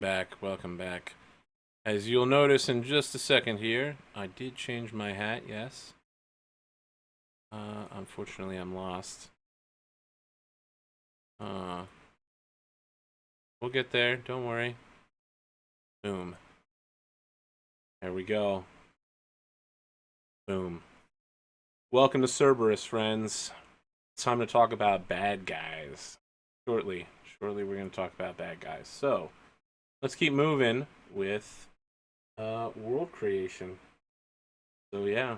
Welcome back. As you'll notice in just a second here, I did change my hat, yes. Unfortunately, I'm lost. Uh, we'll get there, don't worry. Boom. There we go. Boom. Welcome to Cerberus, friends. It's time to talk about bad guys. Shortly, we're going to talk about bad guys. So, let's keep moving with world creation. So, yeah.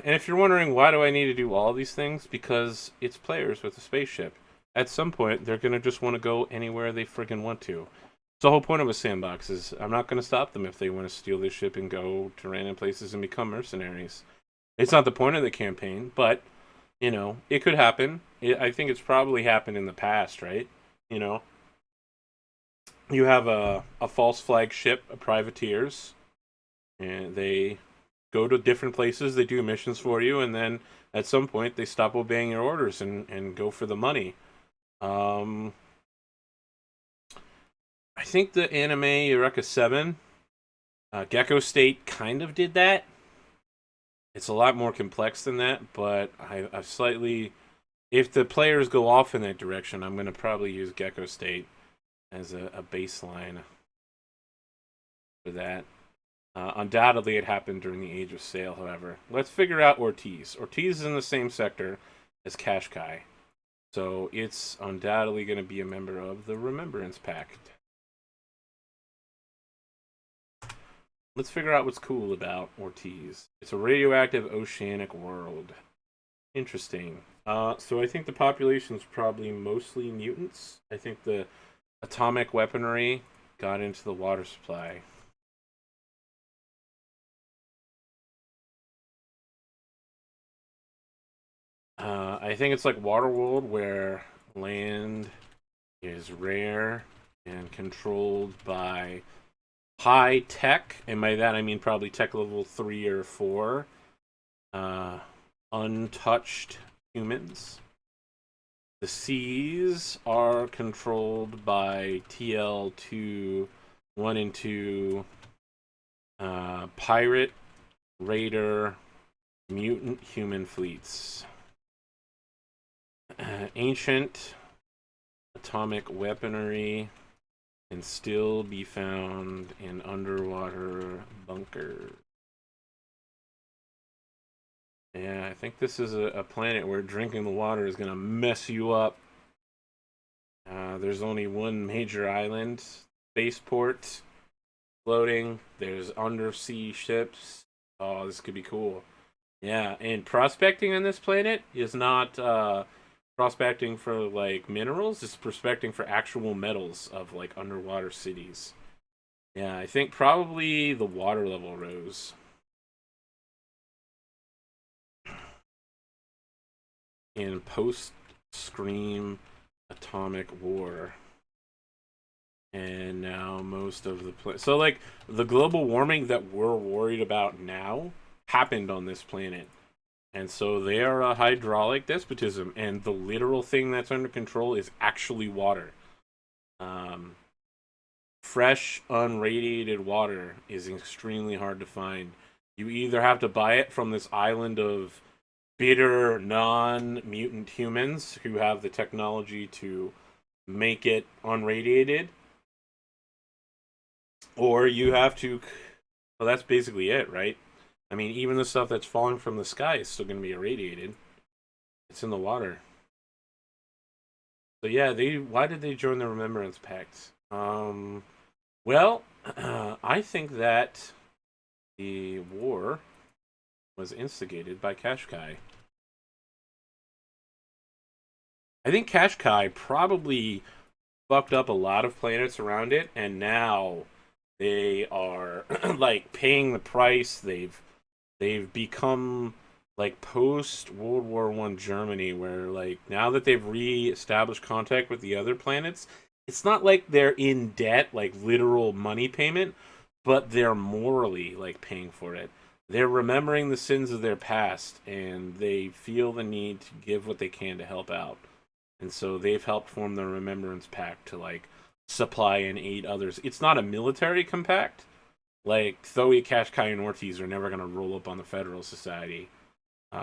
And if you're wondering why do I need to do all these things, because it's players with a spaceship. At some point, they're gonna just want to go anywhere they friggin' want to. It's the whole point of a sandbox is I'm not gonna stop them if they want to steal their ship and go to random places and become mercenaries. It's not the point of the campaign, but it could happen. I think it's probably happened in the past, right? You know, you have a false flag ship, a privateers, and they go to different places, they do missions for you, and then at some point they stop obeying your orders and go for the money. Um, I think the anime Eureka 7, Gecko State kind of did that. It's a lot more complex than that, but I've slightly. If the players go off in that direction, I'm going to probably use Gecko State as a baseline for that. Undoubtedly, it happened during the Age of Sail, however. Let's figure out Ortiz. Ortiz is in the same sector as Kashkai. So it's undoubtedly going to be a member of the Remembrance Pact. Let's figure out what's cool about Ortiz. It's a radioactive oceanic world. Interesting. So I think the population is probably mostly mutants. I think the atomic weaponry got into the water supply. I think it's like Waterworld, where land is rare and controlled by high tech, and by that I mean probably tech level 3 or 4, untouched humans. The seas are controlled by TL2, 1 and 2, pirate, raider, mutant human fleets. Ancient atomic weaponry can still be found in underwater bunkers. Yeah, I think this is a planet where drinking the water is going to mess you up. There's only one major island, spaceport, floating. There's undersea ships. Oh, this could be cool. Yeah, and prospecting on this planet is not prospecting for like minerals, it's prospecting for actual metals of like underwater cities. Yeah, I think probably the water level rose. In post Scream Atomic War. And now most of the so like the global warming that we're worried about now happened on this planet. And so they are a hydraulic despotism, and the literal thing that's under control is actually water. Um, Fresh, unradiated water is extremely hard to find. You either have to buy it from this island of bitter, non mutant humans who have the technology to make it unradiated, or you have to. Well, that's basically it, right? I mean, even the stuff that's falling from the sky is still going to be irradiated. It's in the water. So yeah, they. Why did they join the Remembrance Pact? Well, I think that the war was instigated by Kashkai. I think Kashkai probably fucked up a lot of planets around it, and now they are like paying the price. They've become like post World War One Germany, where like now that they've re-established contact with the other planets, it's not like they're in debt, like literal money payment, but they're morally like paying for it. They're remembering the sins of their past, and they feel the need to give what they can to help out. And so they've helped form the Remembrance Pact to like supply and aid others. It's not a military compact. Like, Thoe, Kashkai, and Ortiz are never going to roll up on the Federal Society,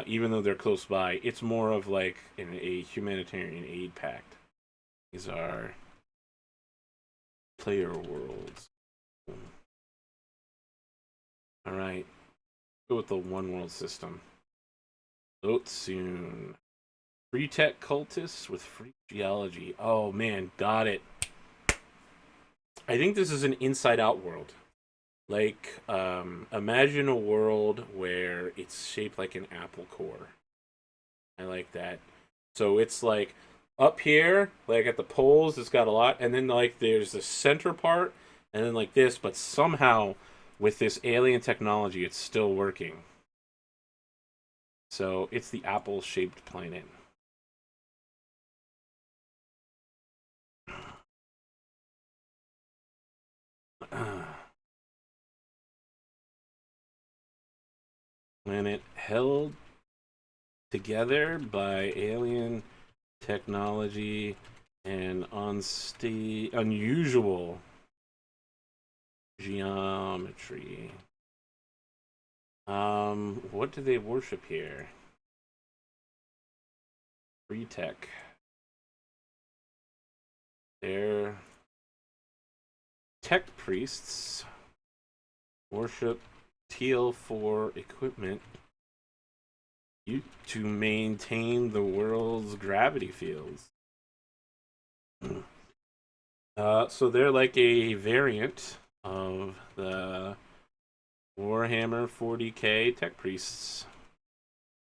even though they're close by. It's more of like a humanitarian aid pact. These are player worlds. Alright. Go with the one world system. Vote soon. Free tech cultists with free geology. Oh man, got it. I think this is an inside out world. Like, imagine a world where it's shaped like an apple core. I like that. So it's like up here, like at the poles, it's got a lot, and then like there's the center part, and then like this, but somehow with this alien technology, it's still working. So it's the apple-shaped planet. Planet held together by alien technology and unusual geometry. What do they worship here? Free tech. They're tech priests worship teal for equipment to maintain the world's gravity fields. So they're like a variant of the Warhammer 40k tech priests.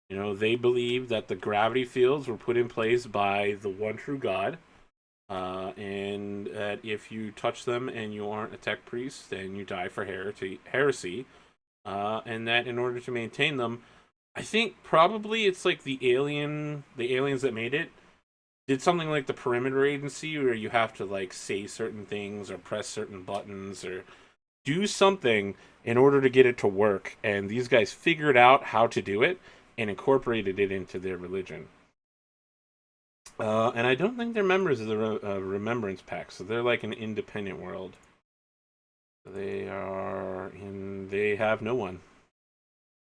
You know, they believe that the gravity fields were put in place by the one true God, and that if you touch them and you aren't a tech priest, then you die for heresy. And that in order to maintain them, I think probably it's like the aliens that made it did something like the Perimeter Agency, where you have to like say certain things or press certain buttons or do something in order to get it to work. And these guys figured out how to do it and incorporated it into their religion. And I don't think they're members of the Remembrance Pact, so they're like an independent world. They have no one.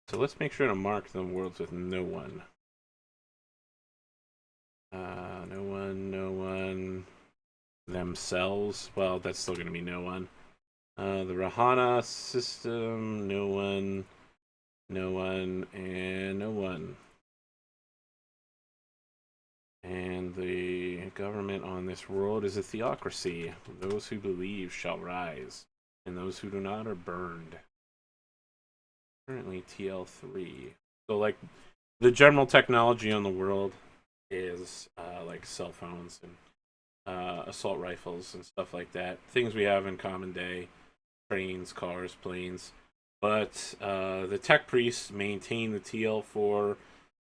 So let's make sure to mark them worlds with no one. No one. Themselves. Well, that's still going to be no one. The Rahana system, no one, and no one. And the government on this world is a theocracy. Those who believe shall rise, and those who do not are burned. Currently TL3. So, like, the general technology on the world is like cell phones and assault rifles and stuff like that. Things we have in common day. Trains, cars, planes. But the tech priests maintain the TL for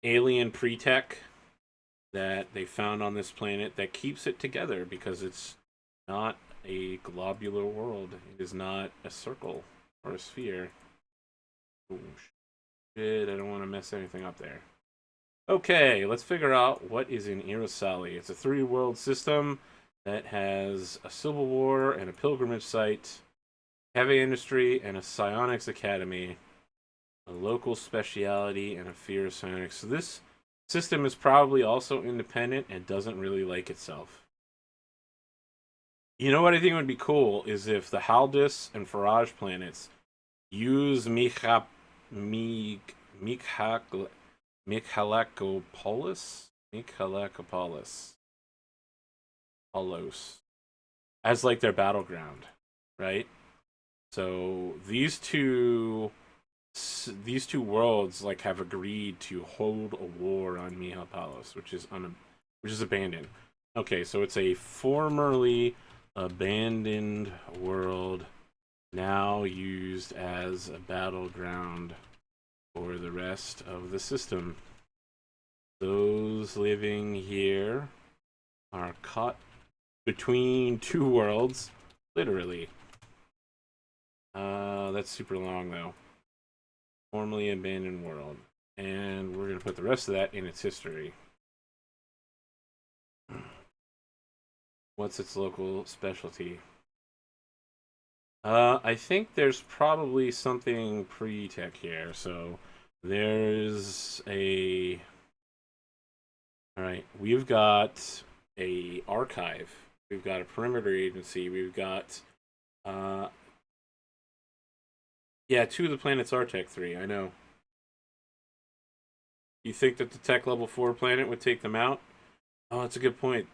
alien pre-tech that they found on this planet that keeps it together, because it's not a globular world. It is not a circle or a sphere. Oh, shit, I don't want to mess anything up there. Okay, let's figure out what is in Irasali. It's a 3-world system that has a civil war and a pilgrimage site, heavy industry, and a psionics academy, a local speciality, and a fear of psionics. So this system is probably also independent and doesn't really like itself. You know what I think would be cool is if the Haldus and Faraj planets use Michalakopolis as like their battleground, right? So these two worlds like have agreed to hold a war on Mihapalos, which is abandoned. Okay, so it's a formerly abandoned world now used as a battleground for the rest of the system. Those living here are caught between two worlds, literally. That's super long though. Formerly abandoned world. And we're going to put the rest of that in its history. What's its local specialty? I think there's probably something pre-tech here. So there's a. All right, we've got a archive. We've got a perimeter agency. We've got, uh, yeah, 2 of the planets are Tech 3. I know. You think that the Tech Level 4 planet would take them out? Oh, that's a good point.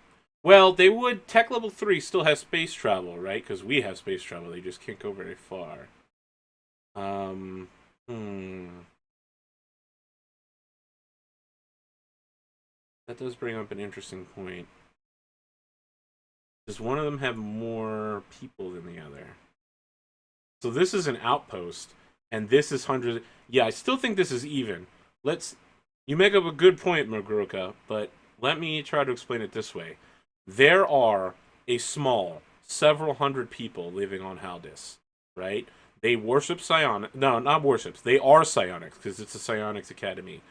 Well, they would. Tech Level 3 still has space travel, right? Because we have space travel. They just can't go very far. Um, hmm. That does bring up an interesting point. Does one of them have more people than the other? So this is an outpost, and this is hundreds. Yeah, I still think this is even. Let's. You make up a good point, Magruka, but let me try to explain it this way. There are a small, several hundred people living on Haldis, right? They worship psionics. No, not worships. They are psionics because it's a psionics academy.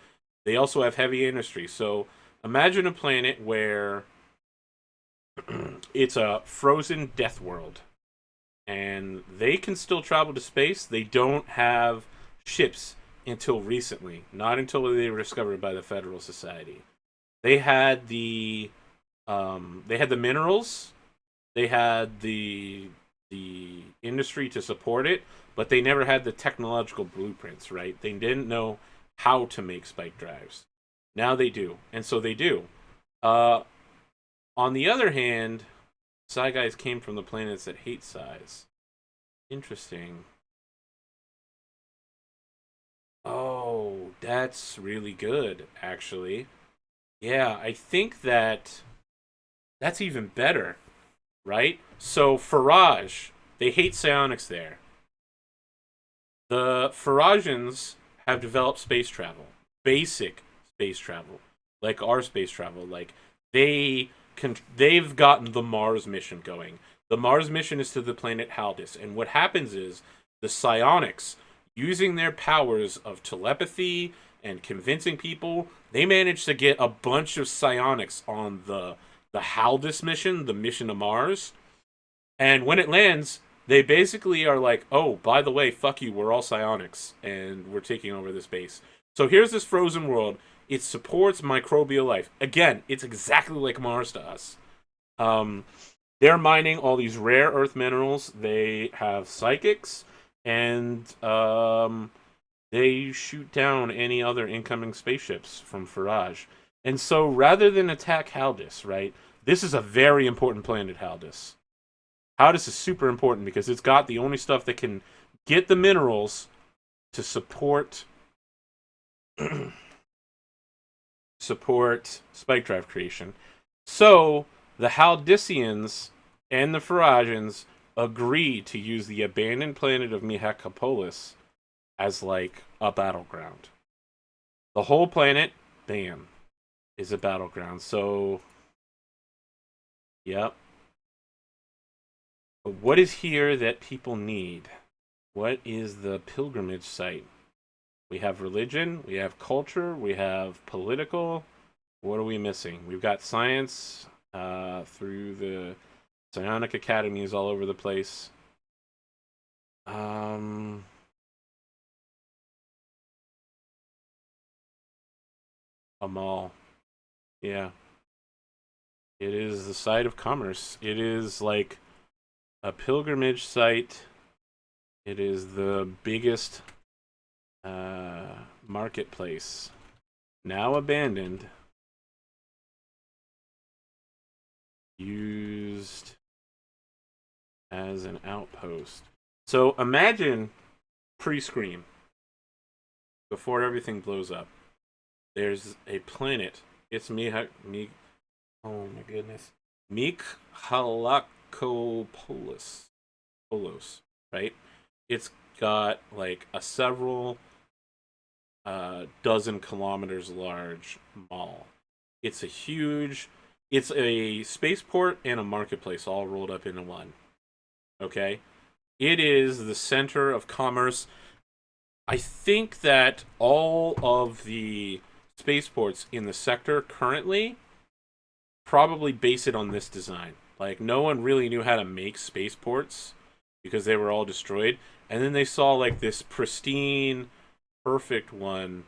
They also have heavy industry. So imagine a planet where it's a frozen death world, and they can still travel to space. They don't have ships until recently, not until they were discovered by the Federal Society. They had the minerals, they had the industry to support it, but they never had the technological blueprints. Right? They didn't know how to make spike drives. Now they do, and so they do. Uh, on the other hand, Psi guys came from the planets that hate Psis. Interesting. Oh, that's really good, actually. Yeah, I think that's even better, right? So Faraj, they hate psionics there. The Farajans have developed space travel, basic space travel, like our space travel. Like they've gotten the Mars mission going. The Mars mission is to the planet Haldis, and what happens is the psionics, using their powers of telepathy and convincing people, they managed to get a bunch of psionics on the Haldis mission, the mission to Mars. And when it lands, they basically are like, "Oh, by the way, fuck you, we're all psionics and we're taking over this base." So here's this frozen world. It supports microbial life. Again, it's exactly like Mars to us. Um, they're mining all these rare earth minerals. They have psychics, and they shoot down any other incoming spaceships from Faraj. And so rather than attack Haldis, right? This is a very important planet, Haldis. Haldis is super important because it's got the only stuff that can get the minerals to support spike drive creation. So the Haldisians and the Farajans agreed to use the abandoned planet of Mihakopolis as like a battleground. The whole planet, bam, is a battleground. So, yep. But what is here that people need? What is the pilgrimage site? We have religion, we have culture, we have political. What are we missing? We've got science through the psionic academies all over the place. A mall. Yeah. It is the site of commerce. It is like a pilgrimage site. It is the biggest marketplace. Now abandoned. Used as an outpost. So imagine pre-Scream, before everything blows up. There's a planet. It's oh my goodness. Mikhalakopolis. Polos, right? It's got like a several dozen kilometers large mall. It's a huge. It's a spaceport and a marketplace all rolled up into one. Okay? It is the center of commerce. I think that all of the spaceports in the sector currently probably base it on this design. Like, no one really knew how to make spaceports because they were all destroyed. And then they saw, like, this pristine, perfect one.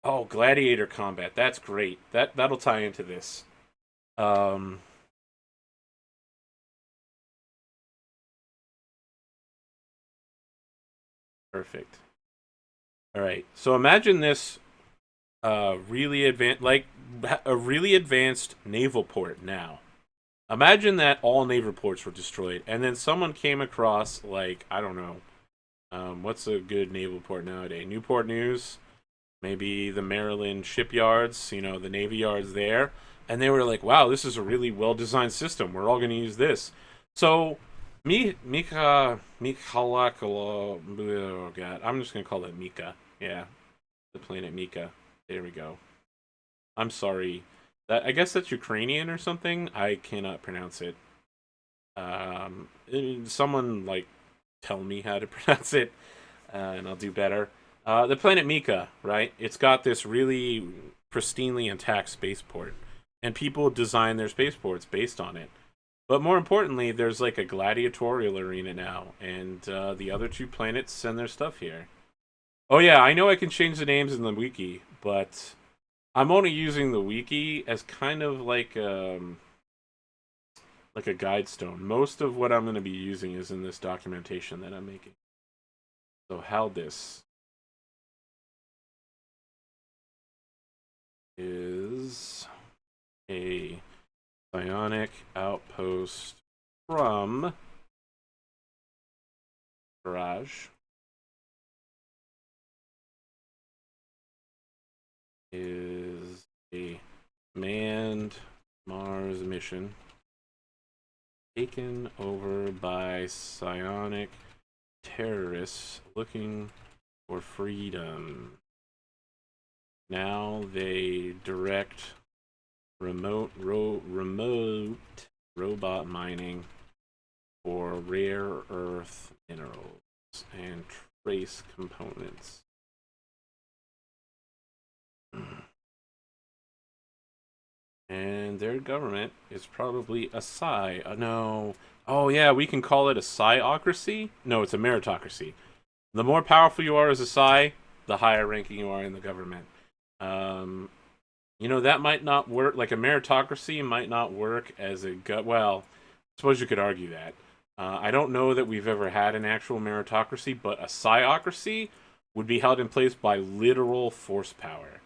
Oh, gladiator combat. That's great. That'll tie into this. Um, Perfect. All right. So imagine this really advanced, like a really advanced naval port now. Imagine that all naval ports were destroyed, and then someone came across, like, I don't know, what's a good naval port nowadays? Newport News, maybe the Maryland shipyards, the Navy yards there, and they were like, "Wow, this is a really well-designed system. We're all going to use this." So, oh god, I'm just going to call it Mika. Yeah, the planet Mika. There we go. I'm sorry. I guess that's Ukrainian or something. I cannot pronounce it. Someone like tell me how to pronounce it, and I'll do better. The planet Mika, right? It's got this really pristinely intact spaceport, and people design their spaceports based on it. But more importantly, there's like a gladiatorial arena now, and the other two planets send their stuff here. Oh yeah, I know I can change the names in the wiki, but I'm only using the wiki as kind of like a guide stone. Most of what I'm going to be using is in this documentation that I'm making. So Haldis is a psionic outpost from Barrage. Is a manned Mars mission taken over by psionic terrorists looking for freedom. Now they direct remote robot mining for rare earth minerals and trace components. And their government is probably a psi. No. Oh, yeah, we can call it a psiocracy? No, it's a meritocracy. The more powerful you are as a psi, the higher ranking you are in the government. That might not work. Like, a meritocracy might not work as a well, I suppose you could argue that. I don't know that we've ever had an actual meritocracy, but a psiocracy would be held in place by literal force power.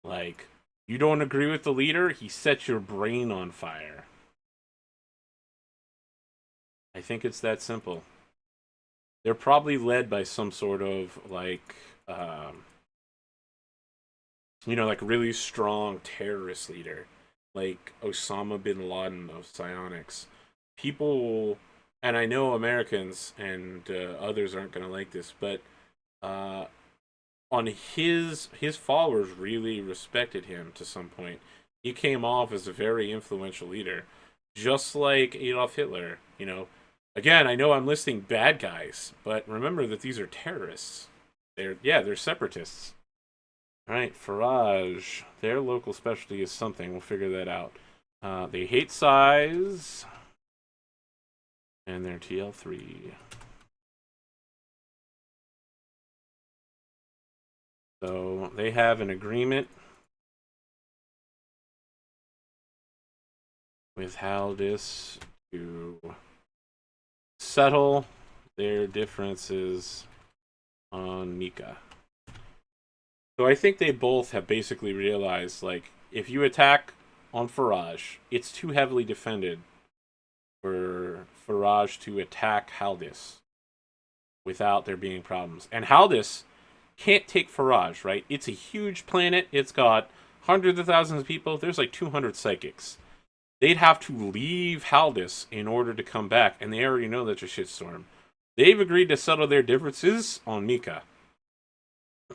Like, you don't agree with the leader, he sets your brain on fire. I think it's that simple. They're probably led by some sort of like like really strong terrorist leader, like Osama bin Laden of psionics. People, and I know Americans and others aren't going to like this, but on his followers really respected him to some point. He came off as a very influential leader, just like Adolf Hitler. Again, I know I'm listing bad guys, but remember that these are terrorists. They're separatists. All right, Farage. Their local specialty is something. We'll figure that out. They hate size, and they're TL3. So they have an agreement with Haldis to settle their differences on Mika. So I think they both have basically realized, like, if you attack on Farage, it's too heavily defended for Farage to attack Haldis without there being problems. And Haldis can't take Farage, right? It's a huge planet. It's got hundreds of thousands of people. There's like 200 psychics. They'd have to leave Haldis in order to come back, and they already know that's a shitstorm. They've agreed to settle their differences on Mika.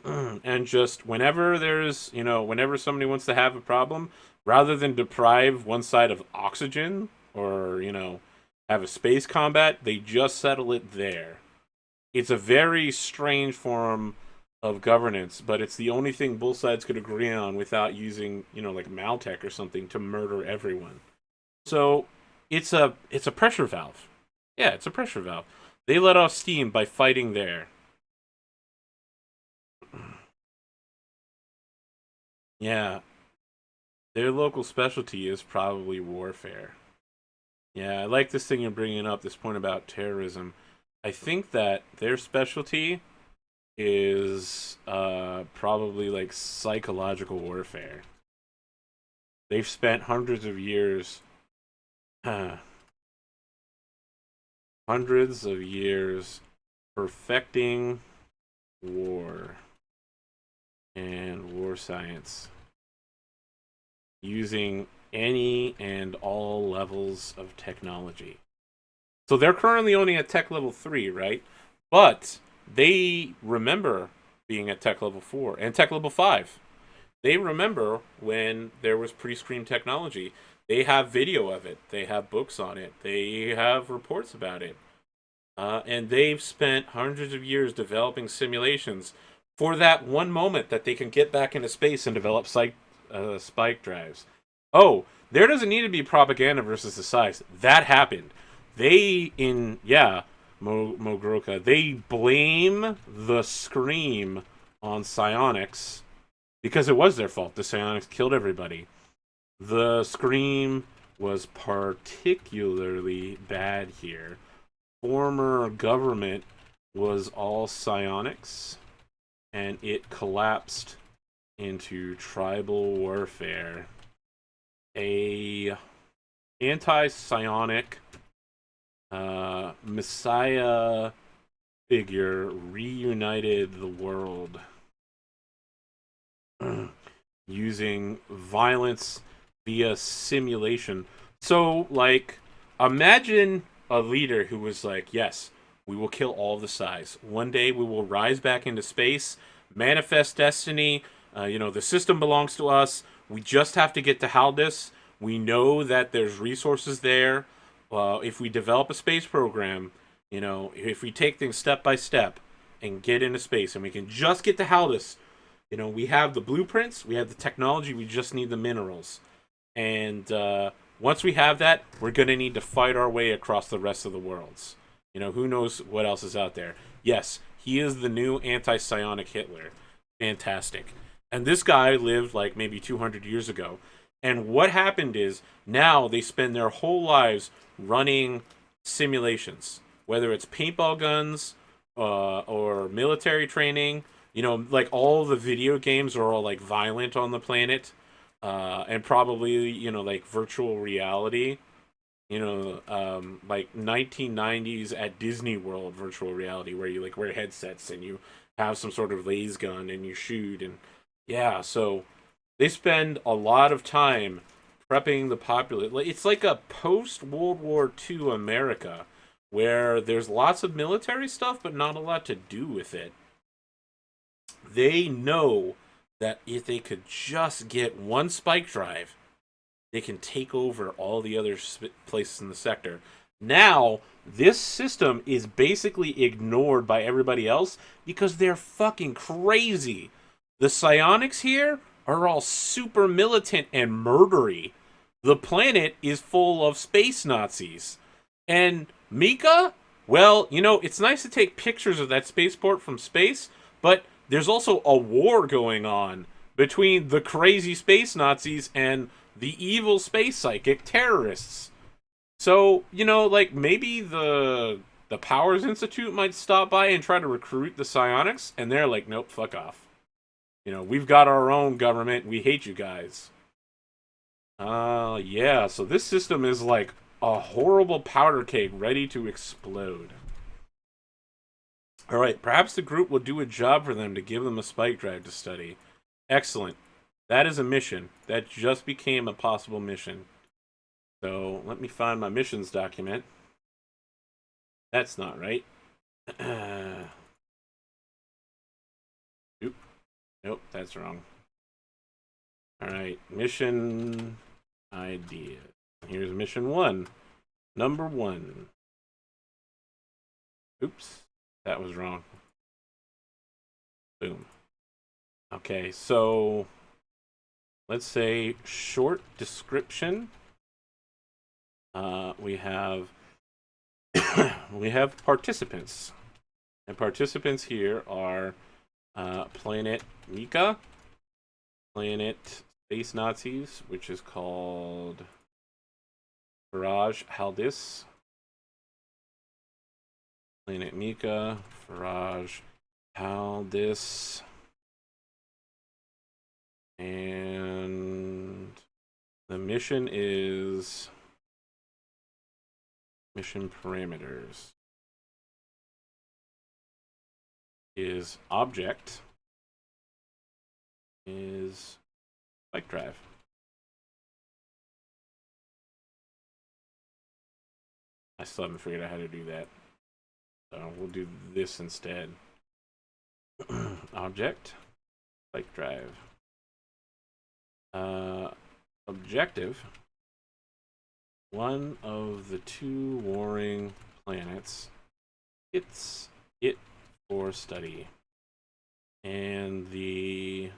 And just whenever whenever somebody wants to have a problem, rather than deprive one side of oxygen or, have a space combat, they just settle it there. It's a very strange form of governance, but it's the only thing both sides could agree on without using, like Maltech or something to murder everyone. So It's a pressure valve. Yeah, it's a pressure valve. They let off steam by fighting there. Yeah, their local specialty is probably warfare. Yeah, I like this thing you're bringing up, this point about terrorism. I think that their specialty is probably like psychological warfare. They've spent hundreds of years, hundreds of years perfecting war and war science using any and all levels of technology. So they're currently only at tech level 3, right? But they remember being at tech level 4 and tech level 5. They remember when there was pre-screen technology. They have video of it. They have books on it. They have reports about it. And they've spent hundreds of years developing simulations for that one moment that they can get back into space and develop spike drives. Oh, there doesn't need to be propaganda versus the size. That happened. They Mogroka, they blame the Scream on psionics because it was their fault. The psionics killed everybody. The Scream was particularly bad here. Former government was all psionics, and it collapsed into tribal warfare. A anti-psionic messiah figure reunited the world using violence via simulation. So, like, imagine a leader who was like, yes, we will kill all the Psis. One day we will rise back into space, manifest destiny. The system belongs to us. We just have to get to Haldus. We know that there's resources there. If we develop a space program, if we take things step by step and get into space and we can just get to Haldus, we have the blueprints, we have the technology, we just need the minerals. And once we have that, we're going to need to fight our way across the rest of the worlds. Who knows what else is out there. Yes, he is the new anti-psionic Hitler. Fantastic. And this guy lived like maybe 200 years ago. And what happened is now they spend their whole lives running simulations, whether it's paintball guns or military training. Like all the video games are all like violent on the planet, and probably like virtual reality. Like 1990s at Disney World virtual reality, where you like wear headsets and you have some sort of laser gun and you shoot and yeah. So they spend a lot of time prepping the populace. It's like a post World War II America where there's lots of military stuff, but not a lot to do with it. They know that if they could just get one spike drive, they can take over all the other places in the sector. Now, this system is basically ignored by everybody else because they're fucking crazy. The psionics here are all super militant and murdery. The planet is full of space Nazis. And Mika, well, it's nice to take pictures of that spaceport from space, but there's also a war going on between the crazy space Nazis and the evil space psychic terrorists. So, like maybe the Powers Institute might stop by and try to recruit the psionics, and they're like, nope, fuck off. We've got our own government. We hate you guys. Yeah, so this system is like a horrible powder keg ready to explode. Alright, perhaps the group will do a job for them to give them a spike drive to study. Excellent. That is a mission. That just became a possible mission. So, let me find my missions document. That's not right. Oop. Nope, that's wrong. Alright, mission idea. Here's mission 1. Number 1. Oops, that was wrong. Boom. Okay, so let's say short description We have we have participants, and participants here are Planet Mika, Planet Space Nazis, which is called Faraj Haldis, Planet Mika, Faraj Haldis, and the mission is mission parameters is object is spike drive. I still haven't figured out how to do that, so we'll do this instead. Object spike drive. Objective: one of the two warring planets hits it for study, and the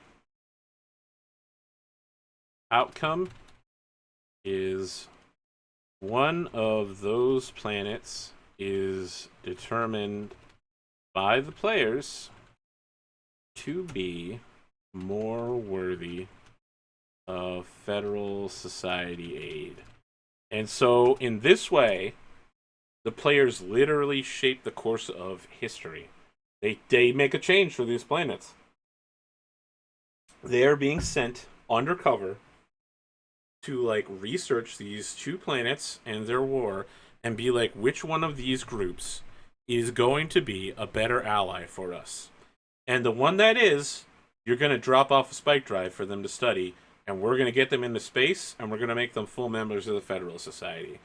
outcome is one of those planets is determined by the players to be more worthy of Federal Society aid. And so, in this way, the players literally shape the course of history. They make a change for these planets. They are being sent undercover to like research these two planets and their war and be like, which one of these groups is going to be a better ally for us. And the one that is, you're going to drop off a spike drive for them to study, and we're going to get them into space, and we're going to make them full members of the Federal Society.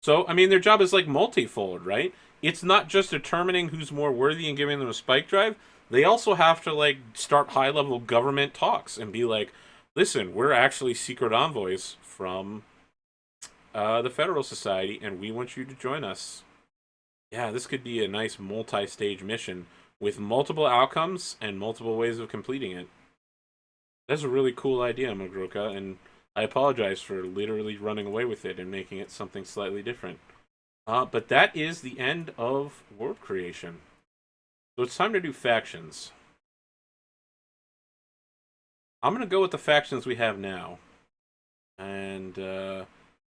So, I mean, their job is like multifold, right? It's not just determining who's more worthy and giving them a spike drive. They also have to like start high-level government talks and be like, listen, we're actually secret envoys from the Federal Society, and we want you to join us. Yeah, this could be a nice multi-stage mission with multiple outcomes and multiple ways of completing it. That's a really cool idea, Magroka, and I apologize for literally running away with it and making it something slightly different. But that is the end of world creation. So it's time to do factions. I'm going to go with the factions we have now. And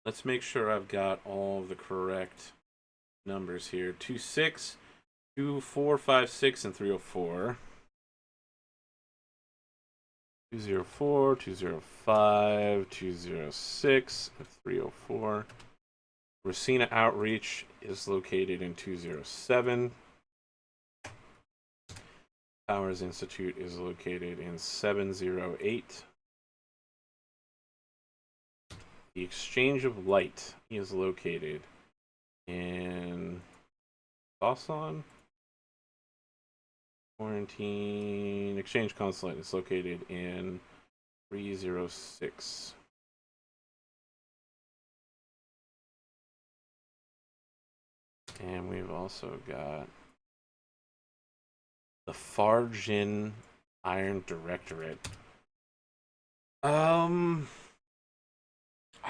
let's make sure I've got all the correct numbers here. 26, 2456, and 304. 204, 205, 206, and 304. Racina Outreach is located in 207. Powers Institute is located in 708. The Exchange of Light is located in Dawson. Quarantine Exchange Consulate is located in 306. And we've also got the Farjin Iron Directorate. I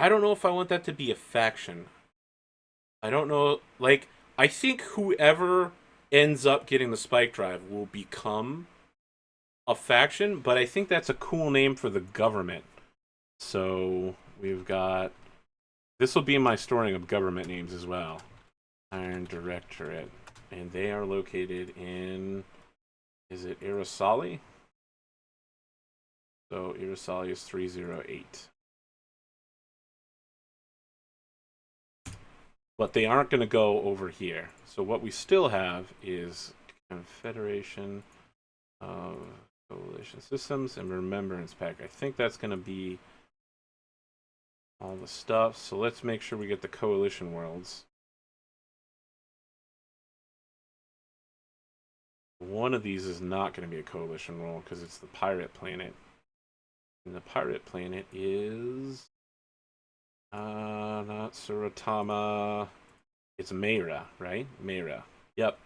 don't know if I want that to be a faction. I don't know, like, I think whoever ends up getting the spike drive will become a faction, but I think that's a cool name for the government. So we've got, this will be in my storing of government names as well. Iron Directorate, and they are located in, is it Irasali? So Irasali is 308. But they aren't going to go over here. So what we still have is Confederation of Coalition Systems and Remembrance Pack. I think that's going to be all the stuff. So let's make sure we get the Coalition Worlds. One of these is not going to be a Coalition world because it's the Pirate Planet. And the Pirate Planet is... not Suratama. It's Meira, right? Meira. Yep.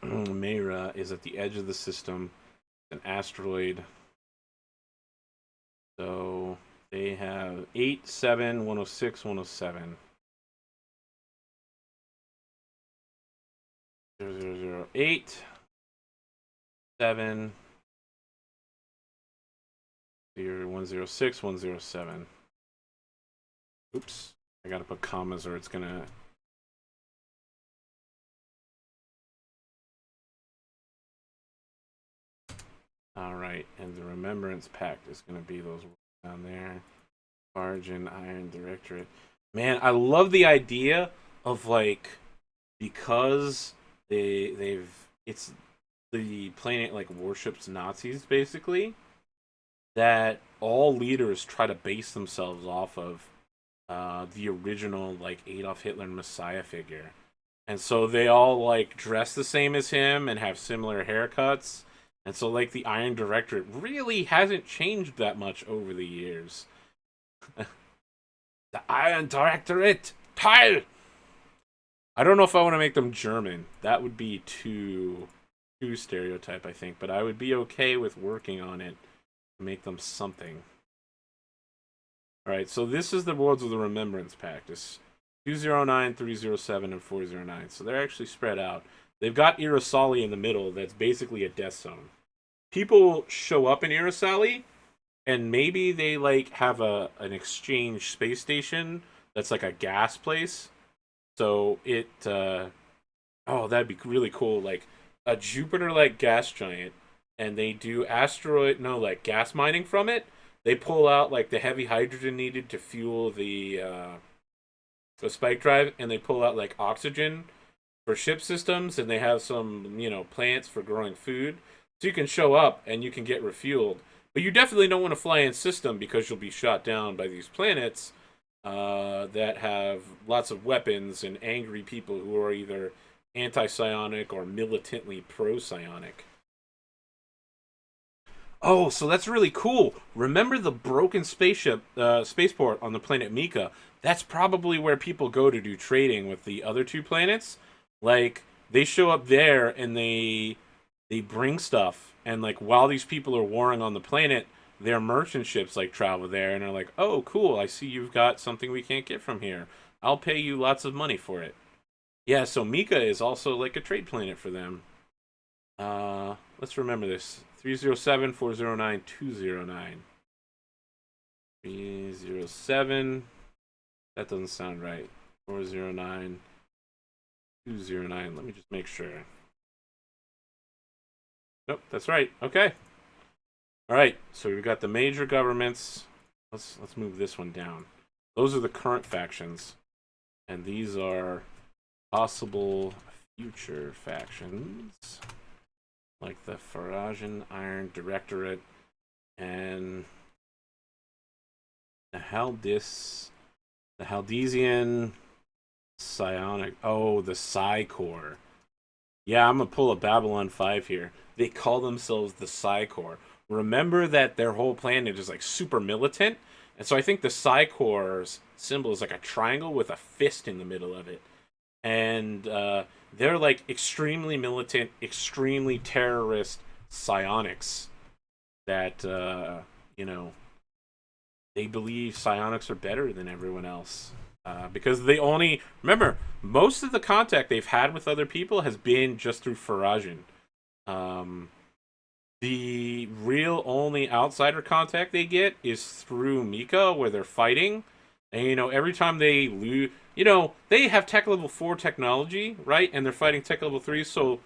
Meira is at the edge of the system. An asteroid. So They have 8, 7, 106, 107. 0008, 7, 106, 107. Oops. I gotta put commas or it's gonna... Alright, and the Remembrance Pact is gonna be those down there. Bargain Iron Directorate. Man, I love the idea of like, because they've it's the planet like worships Nazis basically, that all leaders try to base themselves off of the original like Adolf Hitler Messiah figure. And so they all like dress the same as him and have similar haircuts. And so like the Iron Directorate really hasn't changed that much over the years. The Iron Directorate Teil. I don't know if I want to make them German. That would be too stereotype, I think. But I would be okay with working on it to make them something. Alright, so this is the Worlds of the Remembrance Pact. It's 209, 307, and 409. So they're actually spread out. They've got Irasali in the middle that's basically a death zone. People show up in Irasali, and maybe they like have an exchange space station that's like a gas place. So it oh, that'd be really cool, like a Jupiter like gas giant, and they do like gas mining from it. They pull out like the heavy hydrogen needed to fuel the spike drive, and they pull out like oxygen for ship systems, and they have some, plants for growing food. So you can show up and you can get refueled. But you definitely don't want to fly in system because you'll be shot down by these planets that have lots of weapons and angry people who are either anti-psionic or militantly pro-psionic. Oh, so that's really cool. Remember the broken spaceport on the planet Mika? That's probably where people go to do trading with the other two planets. Like, they show up there and they bring stuff, and like while these people are warring on the planet, their merchant ships like travel there and are like, oh cool, I see you've got something we can't get from here. I'll pay you lots of money for it. Yeah, so Mika is also like a trade planet for them. Let's remember this. 307, 409, 209. 307. That doesn't sound right. 409, 209. Let me just make sure. Nope, that's right. Okay. All right. So we've got the major governments. Let's move this one down. Those are the current factions, and these are possible future factions, like the Farajan Iron Directorate and the Haldesian Psionic. Oh, the Psi Corps. Yeah, I'm gonna pull a Babylon 5 here. They call themselves the Psi Corps. Remember that their whole planet is like super militant, and so I think the Psi Corps' symbol is like a triangle with a fist in the middle of it, and they're like extremely militant, extremely terrorist psionics that they believe psionics are better than everyone else. Because they only remember most of the contact they've had with other people has been just through Farajan. The real only outsider contact they get is through Mika, where they're fighting. And, every time they lose, they have tech level 4 technology, right? And they're fighting tech level 3, so,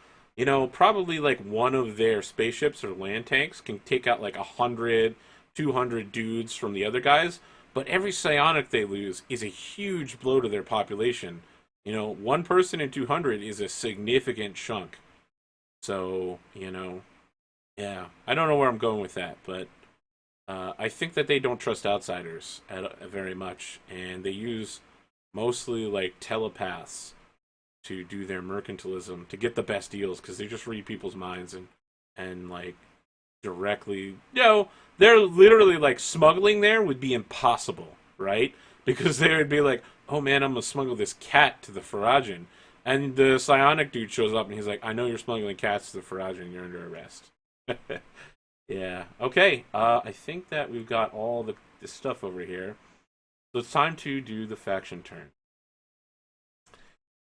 probably like one of their spaceships or land tanks can take out like 100, 200 dudes from the other guys. But every psionic they lose is a huge blow to their population. One person in 200 is a significant chunk. So, yeah, I don't know where I'm going with that, but I think that they don't trust outsiders very much, and they use mostly like telepaths to do their mercantilism to get the best deals because they just read people's minds and like directly, they're literally like smuggling there would be impossible, right? Because they would be like, oh man, I'm gonna smuggle this cat to the Farajan. And the psionic dude shows up and he's like, I know you're smuggling cats to the Farajan, you're under arrest. Yeah. Okay. I think that we've got all the stuff over here. So it's time to do the faction turn.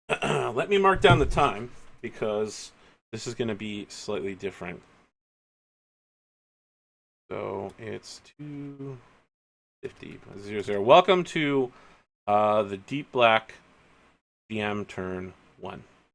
Let me mark down the time because this is going to be slightly different. So it's 2:50:00. Welcome to the Deep Black GM turn 1.